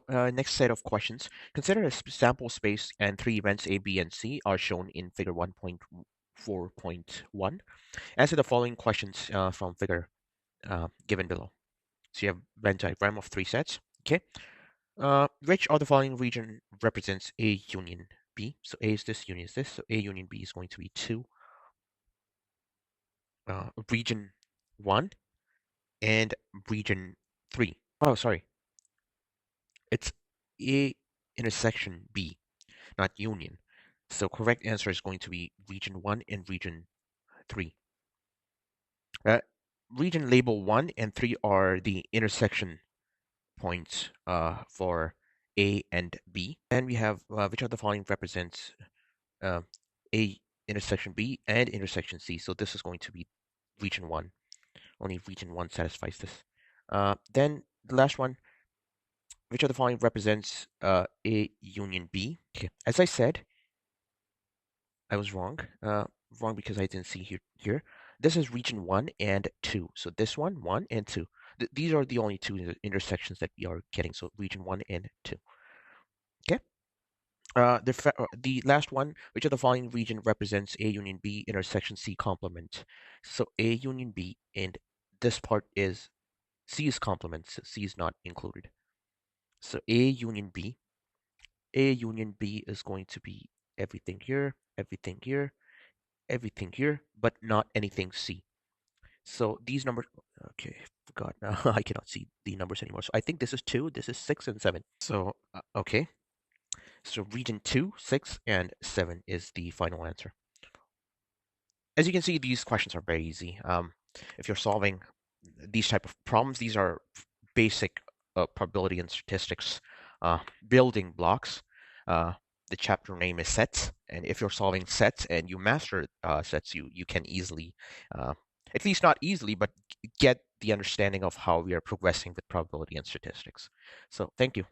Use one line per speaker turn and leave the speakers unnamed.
next set of questions. Consider a sample space and three events A, B, and C are shown in figure 1.4.1. Answer the following questions from figure given below. So you have Venn diagram of three sets. Okay. Which of the following region represents A union B? So A is this, union is this. So A union B is going to be 2. Region 1 and region 3. Oh, sorry. It's A intersection B, not union. So correct answer is going to be region 1 and region 3. Region label 1 and 3 are the intersection points for A and B. And we have which of the following represents A intersection B and intersection C. So this is going to be region 1. Only region 1 satisfies this. Then the last one, which of the following represents A union B? Okay, as I said, I was wrong. Wrong because I didn't see here. This is region 1 and 2. So this one, 1 and 2. These are the only two intersections that we are getting. So region 1 and 2. Okay. The last one, which of the following region represents A union B intersection C complement? So A union B, and this part is C is complement, so C is not included. So A union B is going to be everything here, everything here, everything here, but not anything C. So these numbers, okay, forgot now. I cannot see the numbers anymore. So I think this is 2, this is 6 and 7. So, okay. So region 2, 6, and 7 is the final answer. As you can see, these questions are very easy. If you're solving these type of problems, these are basic probability and statistics building blocks. The chapter name is sets, and if you're solving sets and you master sets, you can easily, at least not easily, but get the understanding of how we are progressing with probability and statistics. So thank you.